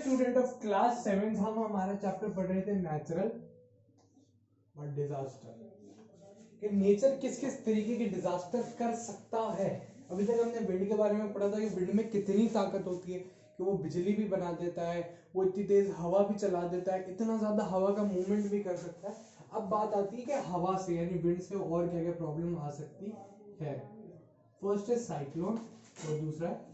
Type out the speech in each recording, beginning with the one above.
Student of class 7, हम हमारा chapter पढ़ रहे थे नेचुरल डिजास्टर कि नेचर किस किस तरीके के डिजास्टर कर सकता है। अभी तक हमने विंड के बारे में पढ़ा था कि विंड में कितनी ताकत होती है कि वो बिजली भी बना देता है, वो इतनी तेज हवा भी चला देता है, इतना ज्यादा हवा का मूवमेंट भी कर सकता है। अब बात आती है कि हवा से यानी विंड से और क्या क्या प्रॉब्लम आ सकती है। फर्स्ट है साइक्लोन और दूसरा है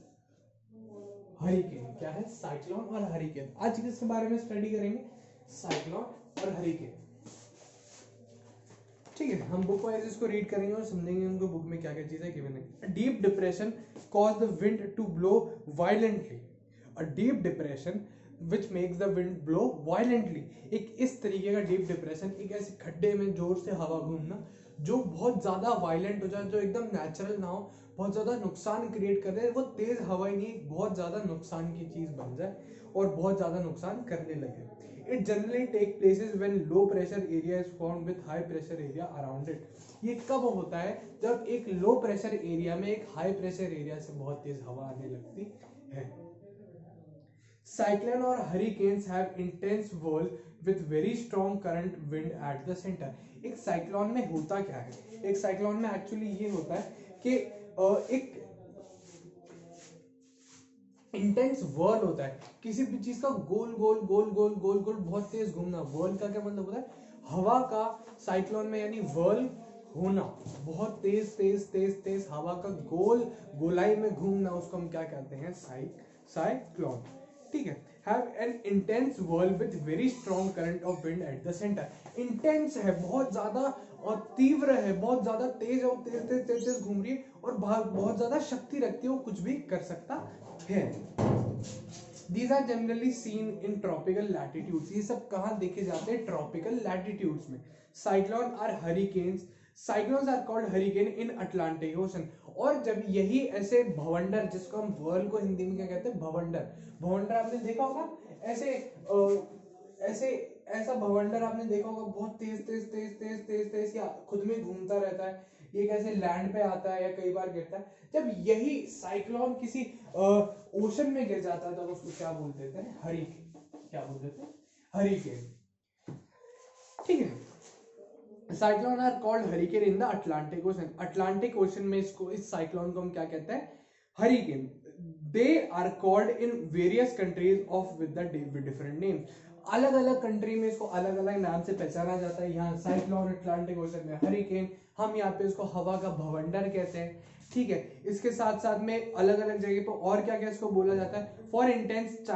हरिकेन। क्या है? साइक्लोन और हरिकेन। आज किसके बारे में स्टडी करेंगे? साइक्लोन और हरिकेन। ठीक है, हम बुक वाइज इसको रीड करेंगे और समझेंगे उनको बुक में क्या क्या चीजें गिवन है। Deep depression cause the wind to blow violently. A deep depression which makes the wind blow violently. एक इस तरीके का डीप डिप्रेशन, एक ऐसे खड्डे में जोर से हवा घूमना जो बहुत ज्यादा वायलेंट हो जाए, जो एकदम नेचुरल ना हो, बहुत ज्यादा नुकसान क्रिएट कर दे। वो तेज हवा ही नहीं, बहुत ज्यादा नुकसान की चीज बन जाए और बहुत ज्यादा नुकसान करने लगे। It generally take places when low pressure area is formed with high pressure area around it. ये कब होता है? जब एक लो प्रेशर एरिया में एक हाई प्रेशर एरिया से बहुत तेज हवा आने लगती है। साइक्लोन और hurricanes have intense whirl with very strong current wind at the centre. एक साइक्लोन में होता क्या है? एक साइक्लोन में एक्चुअली ये होता है कि एक इंटेंस व्हर्ल होता है, किसी भी चीज का गोल गोल गोल गोल गोल गोल बहुत तेज घूमना। व्हर्ल का क्या मतलब होता है? हवा का साइक्लोन में यानी व्हर्ल होना, बहुत तेज तेज तेज तेज हवा का गोल गोलाई में घूमना, उसको हम क्या कहते हैं? साइक्लोन। ठीक है। Have an intense whirl with very strong current of wind at the centre. Intense है, बहुत ज्यादा और तीव्र है, बहुत ज्यादा तेज और तेज तेज तेज तेज घूम रही है और बहुत ज्यादा शक्ति रखती है, वो कुछ भी कर सकता है। These are generally seen in tropical latitudes. ये सब कहाँ देखे जाते हैं? ट्रॉपिकल लैटिट्यूड्स में। Cyclone are hurricanes, cyclones are called hurricane in Atlantic Ocean. और जब यही ऐसे भवंडर, जिसको हम वर्ल को हिंदी में क्या कहते हैं? भवंडर। भवंडर आपने देखा होगा, ऐसे ऐसे ऐसा भवंडर आपने देखा होगा, बहुत तेज तेज तेज तेज तेज तेज या खुद में घूमता रहता है। ये कैसे लैंड पे आता है या कई बार गिरता है। जब यही साइक्लोन किसी ओशन में गिर जाता है तो उसको क्या बोल देते हैं? हरिकेन। क्या बोल देते हैं? हरिकेन। ठीक है। Cyclone are called hurricane in the Atlantic Ocean. Atlantic Ocean में इसको, इस साइक्लोन को हम क्या कहते हैं? Hurricane. They are called in various countries of with different names. अलग अलग कंट्री में इसको अलग अलग नाम से पहचाना जाता है। यहाँ साइक्लोन अटलांटिक ओशन में हरिकेन, हम यहाँ पे इसको हवा का भवंडर कहते हैं। ठीक है। इसके साथ साथ में अलग अलग जगह पर और क्या क्या इसको बोला जाता है? For intense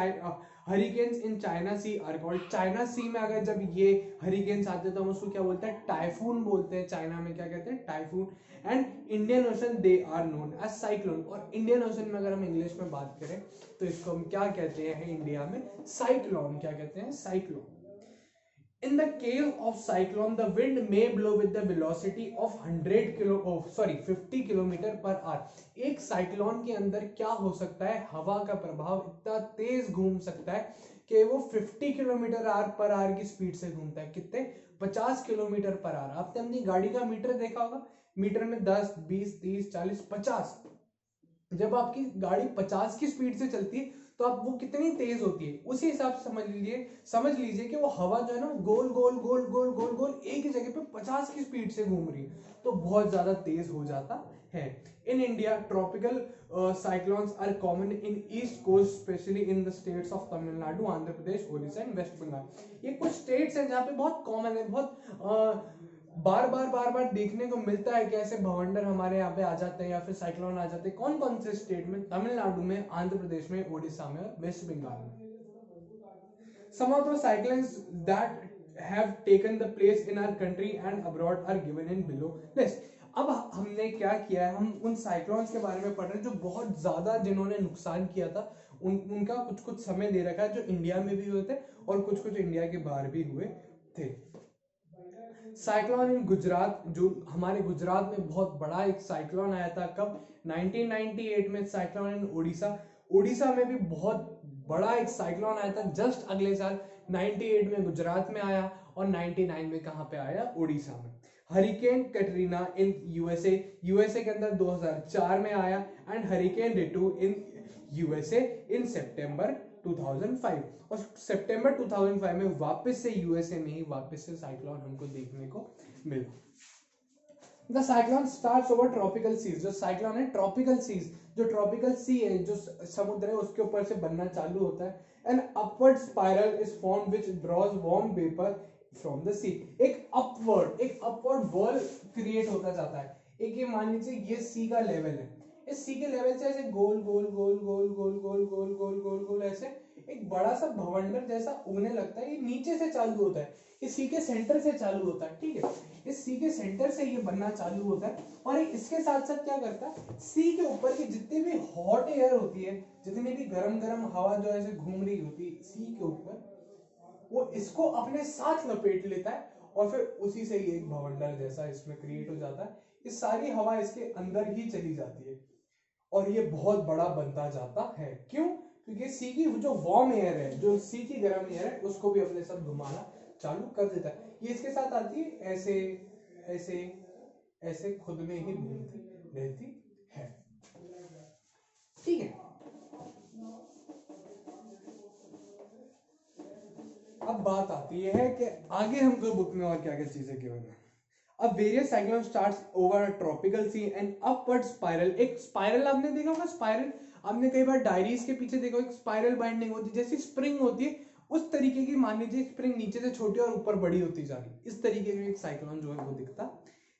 hurricanes in China sea are called. China sea में अगर जब ये हरिकेन्स आते हैं तो हम उसको क्या बोलते हैं? टाइफून बोलते हैं। चाइना में क्या कहते हैं? Typhoon. And Indian Ocean they are known as cyclone. और इंडियन ओशन में अगर हम इंग्लिश में बात करें तो इसको हम क्या कहते हैं इंडिया में? साइक्लोन। क्या कहते हैं? Cyclone. In the case of cyclone, the wind may blow with the velocity of 50 kilometre per hour. एक साइक्लोन के अंदर क्या हो सकता है? हवा का प्रभाव इतना तेज घूम सकता है कि वो 50 किलोमीटर पर आवर की स्पीड से घूमता है। कितने? 50 किलोमीटर पर आवर। आपने अपनी गाड़ी का मीटर देखा होगा, मीटर में 10, 20, 30, 40, 50। जब आपकी गाड़ी 50 की स्पीड से चलती है तो आप वो कितनी तेज होती है, उसी हिसाब से समझ लीजिए कि वो हवा जो है ना, गोल गोल गोल गोल गोल गोल एक ही जगह पे 50 की स्पीड से घूम रही है, तो बहुत ज्यादा तेज हो जाता है। In India tropical cyclones are common in east coast, specially in the states of Tamil Nadu, Andhra Pradesh, Odisha and West Bengal. ये कुछ स्टेट्स हैं जहाँ पे बहुत कॉमन है, बहुत बार बार देखने को मिलता है कि ऐसे भवंडर हमारे यहाँ पे आ जाते हैं या फिर साइक्लोन आ जाते हैं। कौन कौन से स्टेट में? तमिलनाडु में, आंध्र प्रदेश में, ओडिशा में और वेस्ट बंगाल में। Some of the cyclones that have taken the place in our country and abroad are given in below list। अब हमने क्या किया है? हम उन साइक्लोन्स के बारे में पढ़ रहे हैं जो बहुत ज्यादा, जिन्होंने नुकसान किया था, उनका कुछ समय दे रखा है, जो इंडिया में भी हुए थे और कुछ इंडिया के बाहर भी हुए थे। साइक्लोन इन गुजरात, जो हमारे गुजरात में बहुत बड़ा एक साइक्लोन आया था। कब? 1998 में। साइक्लोन इन ओडिशा, ओडिशा में भी बहुत बड़ा एक साइक्लोन आया था जस्ट अगले साल। 98 में गुजरात में आया और 99 में कहां पे आया? ओडिशा में। Hurricane Katrina in USA, USA के अंदर 2004 में आया। And hurricane Rita in USA in सितंबर 2005 और सितंबर 2005 में वापस से यूएसए में ही वापस से साइक्लोन हमको देखने को मिला। The cyclone starts over tropical seas, जो साइक्लोन है ट्रॉपिकल सीज, जो ट्रॉपिकल सी है जो समुद्र है उसके ऊपर से बनना चालू होता है। An upward spiral is form which draws warm vapour from the sea. एक अपवर्ड वॉल क्रिएट होता जाता है। एक ये मान लीजिए ये सी का लेवल है, इस सी के लेवल से ऐसे गोल गोल गोल गोल गोल गोल गोल गोल गोल गोल ऐसे एक बड़ा सा भवंडर जैसा उगने लगता है। ये नीचे से चालू होता है, इस सी के सेंटर से चालू होता है, ठीक है, इस सी के सेंटर से ये बनना चालू होता है। और इसके साथ साथ क्या करता है, सी के ऊपर की जितनी भी हॉट एयर होती है, जितनी भी गरम गरम हवा जो ऐसे घूम रही होती है सी के ऊपर, वो इसको अपने साथ लपेट लेता है और फिर उसी से ये एक भवंडर जैसा इसमें क्रिएट हो जाता है। इस सारी हवा इसके अंदर ही चली जाती है और ये बहुत बड़ा बनता जाता है। क्यों? क्योंकि सी की जो वार्म एयर है, जो सी की गर्म एयर है, उसको भी अपने साथ घुमाना चालू कर देता है। ये इसके साथ आती है, ऐसे ऐसे ऐसे खुद में ही घूमती रहती है, ठीक है। अब बात आती है कि आगे हमको बुक में और क्या क्या चीजें गिवन है। अब various cyclone starts over tropical sea and upward spiral. एक स्पाइरल आपने देखा होगा, स्पाइरल आपने कई बार डायरीज के पीछे देखा, एक स्पाइरल बाइंडिंग होती है, जैसी स्प्रिंग होती है उस तरीके की। मान लीजिए स्प्रिंग नीचे से छोटी और ऊपर बड़ी होती जा रही, इस तरीके का एक साइक्लोन जो है वो दिखता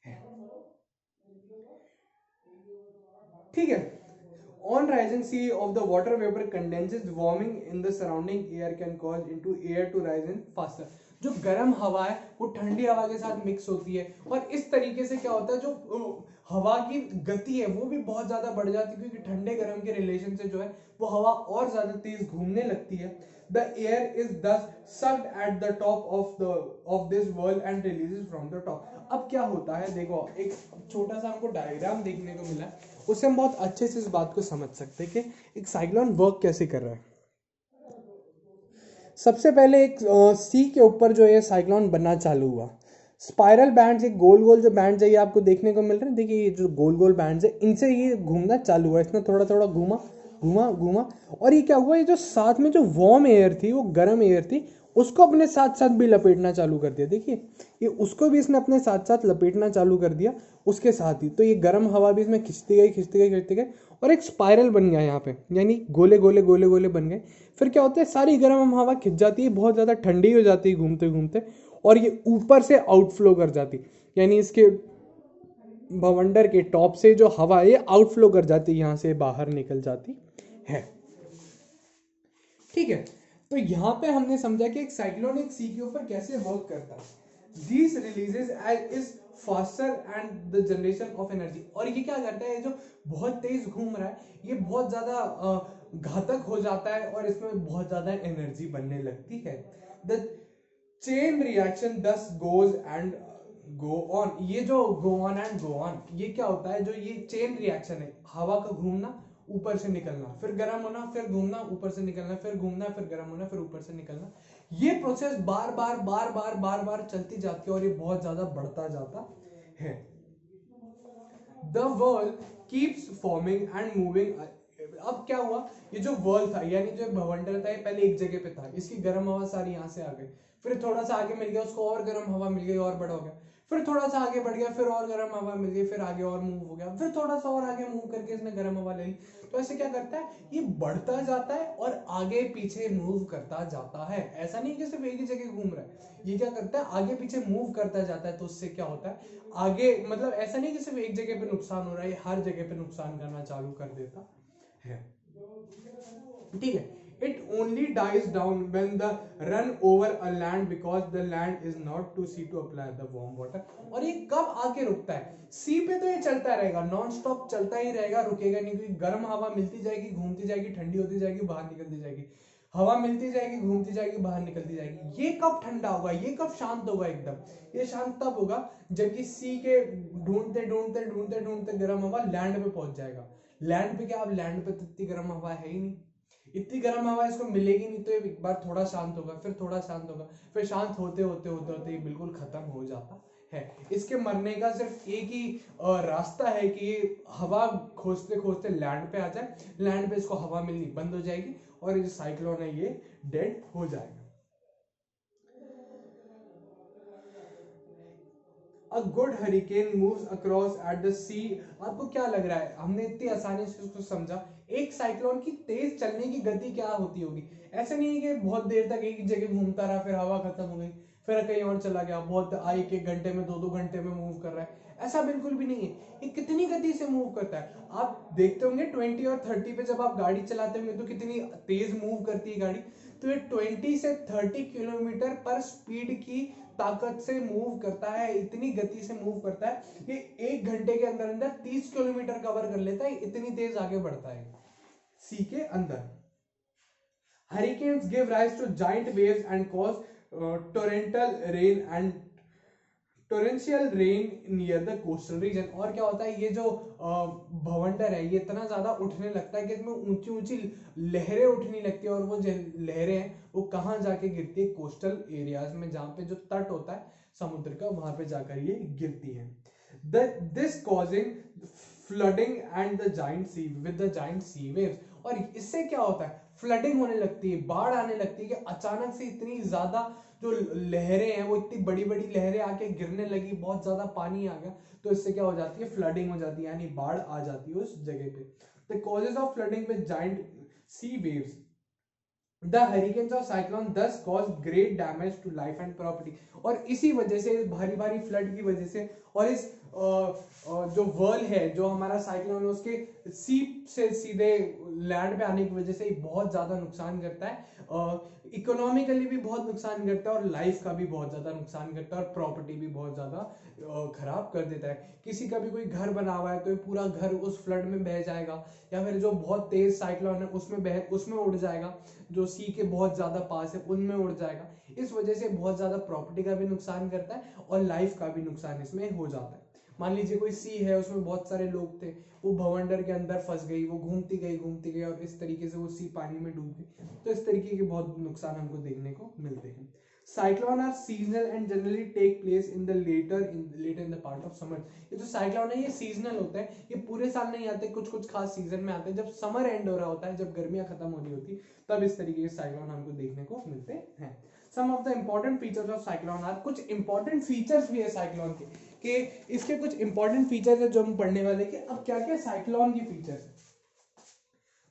है, ठीक है। On rising sea of the water vapor condenses, warming in the surrounding air can cause into air to rise in faster। जो गर्म हवा है वो ठंडी हवा के साथ मिक्स होती है और इस तरीके से क्या होता है, जो हवा की गति है वो भी बहुत ज्यादा बढ़ जाती है, क्योंकि ठंडे गर्म के रिलेशन से जो है वो हवा और ज्यादा तेज घूमने लगती है। The air is thus sucked at the top of this whirl and releases from the top। अब क्या होता है, देखो एक छोटा सा हमको डायग्राम देखने को मिला, उससे हम बहुत अच्छे से इस बात को समझ सकते हैं कि एक साइक्लोन वर्क कैसे कर रहा है। सबसे पहले एक सी के ऊपर जो है साइक्लोन बनना चालू हुआ। स्पाइरल बैंड्स, एक गोल गोल जो बैंड्स है ये आपको देखने को मिल रहे हैं। देखिए ये जो गोल गोल बैंड्स है इनसे ये घूमना चालू हुआ, इसने थोड़ा थोड़ा घूमा घूमा घूमा और ये क्या हुआ, ये जो साथ में जो वार्म एयर थी, वो गर्म एयर थी, उसको अपने साथ साथ भी लपेटना चालू कर दिया। देखिए ये उसको भी इसने अपने साथ साथ लपेटना चालू कर दिया उसके साथ ही। तो ये गर्म हवा भी इसमें खिंचती गई खिंचती गई खिंचती गई और एक स्पाइरल बन गया यहाँ पे, यानी गोले गोले गोले गोले बन गए। फिर क्या होता है, सारी गर्म हवा खिंच जाती है, बहुत ज़्यादा ठंडी हो जाती है घूमते घूमते, और ये ऊपर से आउटफ्लो कर जाती, यानी इसके भवंडर के टॉप से जो हवा है ये आउटफ्लो कर जाती है, यहाँ से बाहर निकल जाती है, ठीक है। तो यहाँ पे हमने समझा कि एक साइक्लोन एक सी के ऊपर कैसे वर्क करता है। These releases is faster and the generation of energy। और ये क्या करता है, जो बहुत तेज घूम रहा है ये बहुत ज्यादा घातक हो जाता है और इसमें बहुत ज्यादा एनर्जी बनने लगती है। The chain reaction thus goes and go on। ये जो go on and go on ये क्या होता है, जो ये चेन रिएक्शन है, हवा का घूमना ऊपर से निकलना, फिर गर्म होना, फिर घूमना, ऊपर से निकलना, फिर घूमना, फिर गर्म होना, फिर ऊपर से निकलना, ये प्रोसेस बार बार बार बार बार बार चलती जाती है और ये बहुत ज्यादा बढ़ता जाता है। The world keeps forming and moving। अब क्या हुआ, ये जो वर्ल्ड था यानी जो भवंडर था ये पहले एक जगह पे था, इसकी गर्म हवा सारी यहाँ से आ गई, फिर थोड़ा सा आगे मिल गया उसको और गर्म हवा मिल गई और बड़ा हो गया, फिर थोड़ा सा आगे बढ़ गया, फिर और गर्म हवा मिल गई, फिर आगे और मूव हो गया, फिर थोड़ा सा और आगे मूव करके इसने गर्म हवा ले ली। तो ऐसे क्या करता है, ये बढ़ता जाता है और आगे पीछे मूव करता जाता है। ऐसा नहीं कि सिर्फ एक ही जगह घूम रहा है, ये क्या करता है आगे पीछे मूव करता जाता है। तो उससे क्या होता है आगे, मतलब ऐसा नहीं कि सिर्फ एक जगह पे नुकसान हो रहा है, ये हर जगह पे नुकसान करना चालू कर देता है, ठीक है। It only dies down when the run over a land because the land is not to sea to apply the warm water। और ये कब आके रुकता है, सी पे तो ये चलता रहेगा, नॉन स्टॉप चलता ही रहेगा, रुकेगा नहीं, क्योंकि गर्म हवा मिलती जाएगी, घूमती जाएगी, ठंडी होती जाएगी, बाहर निकलती जाएगी, हवा मिलती जाएगी, घूमती जाएगी, बाहर निकलती जाएगी। ये कब ठंडा होगा, ये कब शांत होगा एकदम, ये शांत तब होगा जबकि सी के ढूंढते ढूंढते ढूंढते ढूंढते गर्म हवा लैंड पे पहुंच जाएगा। लैंड पे क्या, अब लैंड पे तो इतनी गर्म हवा है ही नहीं, इतनी गर्म हवा इसको मिलेगी नहीं, तो ये एक बार थोड़ा शांत होगा, फिर थोड़ा शांत होगा, फिर शांत होते होते होते होते ये बिल्कुल खत्म हो जाता है। इसके मरने का सिर्फ एक ही रास्ता है कि ये हवा खोजते खोजते लैंड पे आ जाए, लैंड पे इसको हवा मिलनी बंद हो जाएगी और ये साइक्लोन है ये डेड हो जाएगा। A good hurricane moves across at the sea। आपको क्या लग रहा है, हमने इतनी आसानी से उसको समझा, एक साइक्लोन की तेज चलने की गति क्या होती होगी? ऐसा नहीं है कि बहुत देर तक एक जगह घूमता रहा, फिर हवा खत्म हो गई, फिर कहीं और चला गया, बहुत एक एक घंटे में, दो घंटे में मूव कर रहा है, ऐसा बिल्कुल भी नहीं है। ये कितनी गति से मूव करता है? आप देखते होंगे 20 और 30 पे जब आप गाड़ी चलाते होंगे तो कितनी तेज मूव करती है गाड़ी। तो ये 20 से 30 किलोमीटर पर स्पीड की ताकत से मूव करता है, इतनी गति से मूव करता है कि एक घंटे के अंदर अंदर 30 किलोमीटर कवर कर लेता है, इतनी तेज आगे बढ़ता है सी के अंदर। Hurricanes give rise to giant waves and cause torrential rain near the coastal region। और क्या होता है, ये जो भवंडर है ये इतना ज्यादा उठने लगता है कि इसमें ऊंची ऊंची लहरें उठने लगती है, और वो जो लहरें हैं वो कहाँ जाके गिरती है? कोस्टल एरियाज में, जहाँ पे जो तट होता है समुद्र का, वहां पे जाकर ये गिरती है। This causing flooding and the giant sea with the giant sea waves. और इससे क्या होता है? फ्लडिंग होने लगती है, बाढ़ आने लगती है कि अचानक से इतनी ज्यादा जो लहरें हैं वो इतनी बड़ी बड़ी लहरें आके गिरने लगी, बहुत ज्यादा पानी आ गया, तो इससे क्या हो जाती है? फ्लडिंग हो जाती है, यानी बाढ़ आ जाती है उस जगह पे। The causes of flooding with giant sea waves. The hurricanes or cyclone thus cause great damage to life and property। और इसी वजह से, भारी भारी फ्लड की वजह से, और इस जो वर्ल है, जो हमारा साइक्लोन है, उसके सी से सीधे लैंड पे आने की वजह से बहुत ज्यादा नुकसान करता है। इकोनॉमिकली भी बहुत नुकसान करता है, और लाइफ का भी बहुत ज्यादा नुकसान करता है, और प्रॉपर्टी भी बहुत ज्यादा खराब कर देता है। किसी का भी कोई घर बना हुआ है तो ये पूरा घर उस फ्लड में बह जाएगा, या फिर जो बहुत तेज साइक्लोन है उसमें उड़ जाएगा, जो सी के बहुत ज्यादा पास है उनमें उड़ जाएगा। इस वजह से बहुत ज्यादा प्रॉपर्टी का भी नुकसान करता है, और लाइफ का भी नुकसान इसमें हो जाता है। मान लीजिए कोई सी है, उसमें बहुत सारे लोग थे, वो भवंडर के अंदर फंस गई, वो घूमती गई और इस तरीके से वो सी पानी में डूब गई, तो इस तरीके के बहुत नुकसान हमको देखने को मिलते हैं। Cyclone are seasonal and generally take place in the later in the part of summer. ये जो साइक्लोन है ये सीजनल होता है, ये पूरे साल नहीं आते, कुछ कुछ खास सीजन में आते हैं, जब समर एंड हो रहा होता है, जब गर्मियां खत्म हो रही होती, तब इस तरीके के साइक्लोन हमको देखने को मिलते हैं। Some of the important features of cyclone are, कुछ इंपॉर्टेंट फीचर्स भी है साइक्लोन के, कि इसके कुछ इंपॉर्टेंट फीचर्स है जो हम पढ़ने वाले कि अब क्या क्या साइक्लोन की features.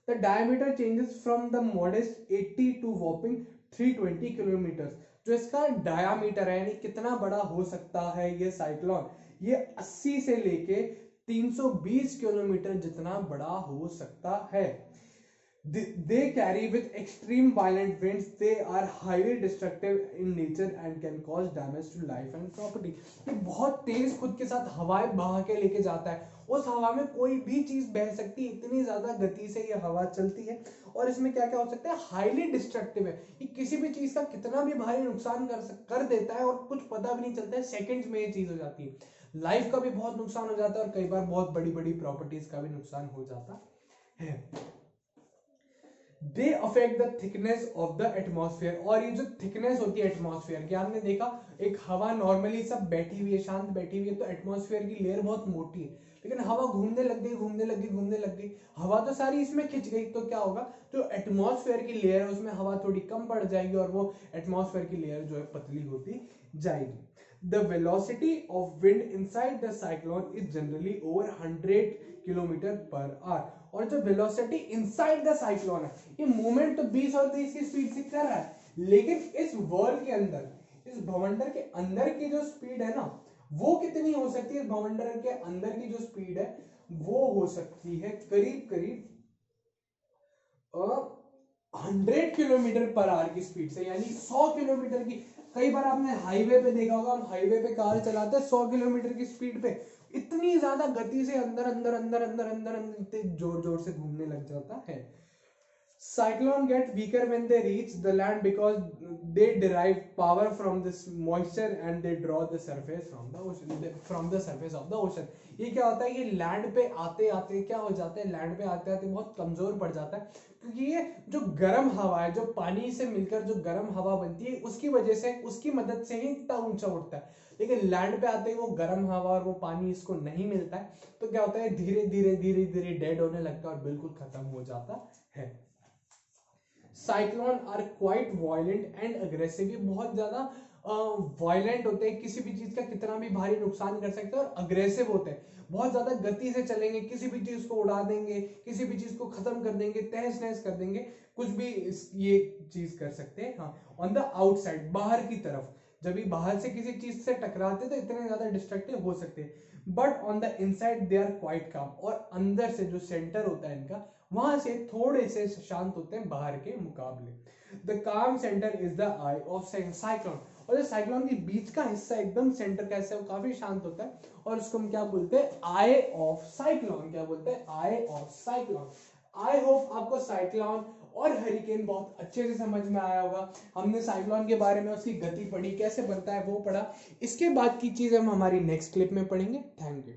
The diameter changes from the modest 80 to whopping 320 kilometre. जो इसका डायामीटर है, यानी कितना बड़ा हो सकता है ये साइक्लोन, ये 80 से लेके 320 किलोमीटर जितना बड़ा हो सकता है। They carry with extreme violent winds. They are highly destructive in nature and can cause damage to life and property। ये बहुत तेज खुद के साथ हवाएं बहा के लेके जाता है, उस हवा में कोई भी चीज बह सकती है, इतनी ज्यादा गति से ये हवा चलती है। और इसमें क्या क्या हो सकता है? हाईली डिस्ट्रक्टिव है, ये किसी भी चीज का कितना भी भारी नुकसान कर देता है, और कुछ पता भी नहीं चलता है, सेकंड्स में ये चीज हो जाती है। लाइफ का भी बहुत नुकसान हो जाता है, और कई बार बहुत बड़ी बड़ी प्रॉपर्टीज का भी नुकसान हो जाता है। They affect the thickness of the atmosphere। और ये जो थिकनेस होती है एटमॉस्फेयर की, आपने देखा एक हवा नॉर्मली सब बैठी हुई है, शांत बैठी हुई है, तो एटमॉस्फेयर की लेयर बहुत मोटी है, लेकिन हवा घूमने लग गई, हवा तो सारी इसमें खिंच गई, तो क्या होगा? जो एटमॉस्फेयर की लेयर है उसमें हवा थोड़ी कम पड़ जाएगी, और वो एटमॉस्फेयर की लेयर जो है पतली होती जाएगी। The velocity of wind inside the cyclone is generally over 100 kilometre per hour. और जो वेलोसिटी इनसाइड द साइक्लोन है, ये मूवमेंट तो 20 और 30 की स्पीड से कर रहा है, लेकिन इस वर्ल्ड के अंदर, इस भवंडर के अंदर की जो स्पीड है ना, वो कितनी हो सकती है? भवंडर के अंदर की जो स्पीड है वो हो सकती है करीब करीब 100 किलोमीटर पर आवर की स्पीड से, यानी 100 किलोमीटर की। कई बार आपने हाईवे पे देखा होगा, हम हाईवे पे कार चलाते हैं 100 किलोमीटर की स्पीड पे, इतनी ज्यादा गति से अंदर अंदर अंदर अंदर अंदर अंदर जोर जोर से घूमने लग जाता है। Cyclone get weaker when they reach the land because they derive power from this moisture and they draw the surface from the ocean, from the surface of the ocean। ये क्या होता है? ये लैंड पे आते आते क्या हो जाता है? लैंड पे आते आते बहुत कमजोर पड़ जाता है, क्योंकि ये जो गर्म हवा है, जो पानी से मिलकर जो गर्म हवा बनती है, उसकी वजह से, उसकी मदद से ही इतना ऊंचा उठता है। लेकिन लैंड पे आते ही वो गर्म हवा और वो पानी इसको नहीं मिलता है, तो क्या होता है? धीरे धीरे धीरे धीरे डेड होने लगता है और बिल्कुल खत्म हो जाता है। Cyclone are quite violent and aggressive, ये बहुत ज्यादा वायलेंट होते हैं, किसी भी चीज का कितना भी भारी नुकसान कर सकते हैं, और अग्रेसिव होते हैं, बहुत ज्यादा गति से चलेंगे, किसी भी चीज को उड़ा देंगे, किसी भी चीज को खत्म कर देंगे, तहस नहस कर देंगे, कुछ भी ये चीज कर सकते हैं। हाँ, ऑन द आउटसाइड, बाहर की तरफ, जब भी बाहर से किसी चीज से टकराते तो इतने ज्यादा डिस्ट्रक्टिव हो सकते हैं, but on the inside they are quite calm, और अंदर से जो सेंटर होता है इनका, वहां से थोड़े से शांत होते हैं बाहर के मुकाबले। द काम centre is the I of cyclone, और जो साइक्लोन के बीच का हिस्सा एकदम सेंटर का हिस्सा, वो काफी शांत होता है, और उसको हम क्या बोलते हैं, आई ऑफ साइक्लोन। क्या बोलते हैं, आई ऑफ साइक्लोन। आई होप आपको साइक्लोन और हरिकेन बहुत अच्छे से समझ में आया होगा। हमने साइक्लोन के बारे में, उसकी गति पढ़ी, कैसे बनता है वो पढ़ा। इसके बाद की चीज हम हमारी नेक्स्ट क्लिप में पढ़ेंगे। Thank you.